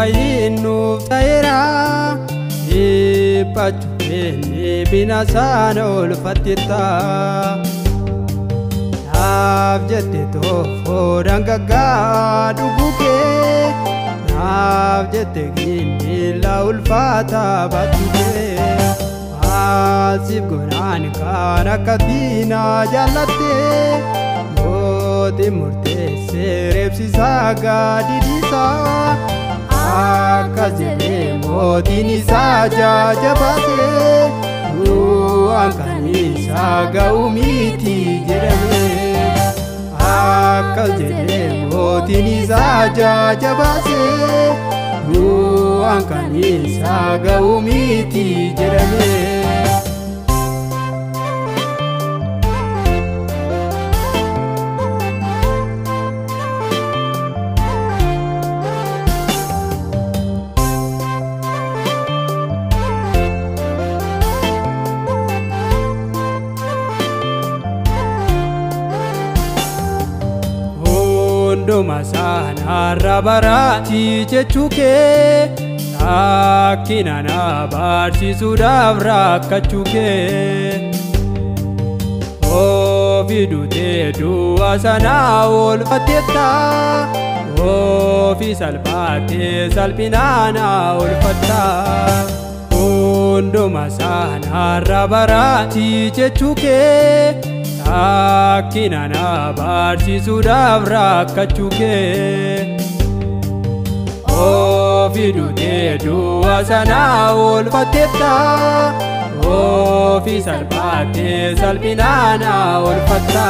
fayyinnuuf ta'eera dhiphachuu binasaan oolfattetta naaf jette toofoo dhangaggaa dhuguu kee naaf jette gindila ulfaataa baattu kee maasiif gonaan kaan akka diinaa jaallattee mootiin murteessee reebsisaa gaaddidisaa akkas jedhee mootiin isaa jaajabaatee du'aan kan isaa ga'u miti jedhamee akkas jedhee mootiin isaa jaajabaatee du'aan kan isaa ga'u miti jedhamee. Hunduma saanarra baraati jechuu kee rakkina na barsiisuudhaaf rakkachuu kee ofii duutee du'a sanaa oolfattetta ofii salphaatee salphinaan oolfatta hunduma saanarra baraati jechuu kee rakkina na barsiisuudhaaf rakkachuu kee ofii duutee du'a sanaa oolfattetta ofii salphaatee salphinaan oolfatta.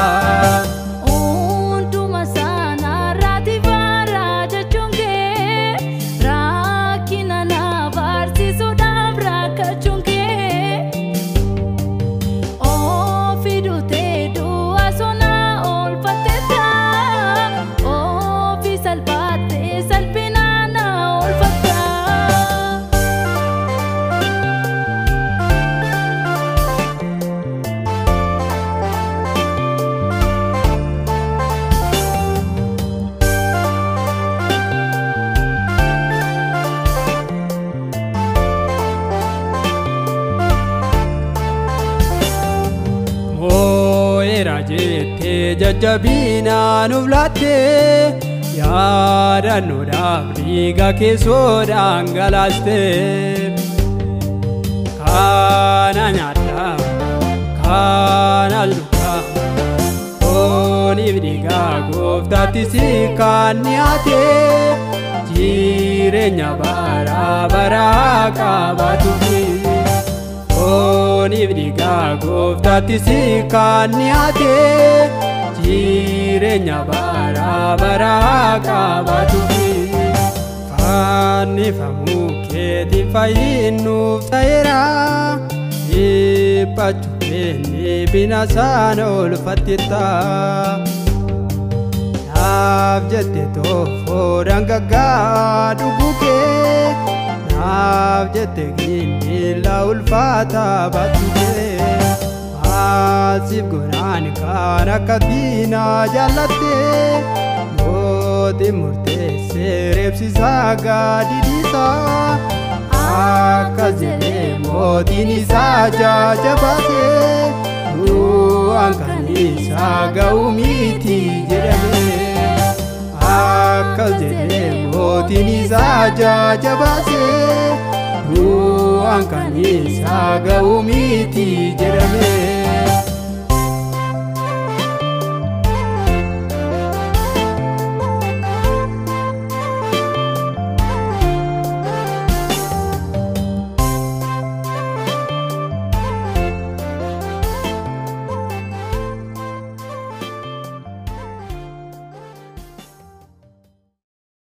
Jettee jajjabinaan nuuf laattee yaadannoodhaaf dhiiga keessoo dhangalaastee kana nyaadhaa kana lugaa fooniif dhiiga gooftaatti si kan dhiyaatee jireenya bara baraa qabaatuufi. Fooniif dhiiga gooftaatti si kan dhiyaatee jireenya bara baraa qabaatuufi fannifamuu keetiin fayyinnuuf ta'eera dhiphachuu binasaan oolfattetta naaf jette toofoo dhangaggaa dhuguu kee naaf jette gindila ulfaataa baattu kee maasiif gonaan kaan akka diinaa jaallattee mootiin murteessee reebsisaa gaaddidisaa akkas jedhee mootiin isaa jaajabaatee du'aan kan isaa ga'u miti jedhamee akkas jedhee mootiin isaa jaajabaatee du'aan kan isaa ga'u miti jedhamee.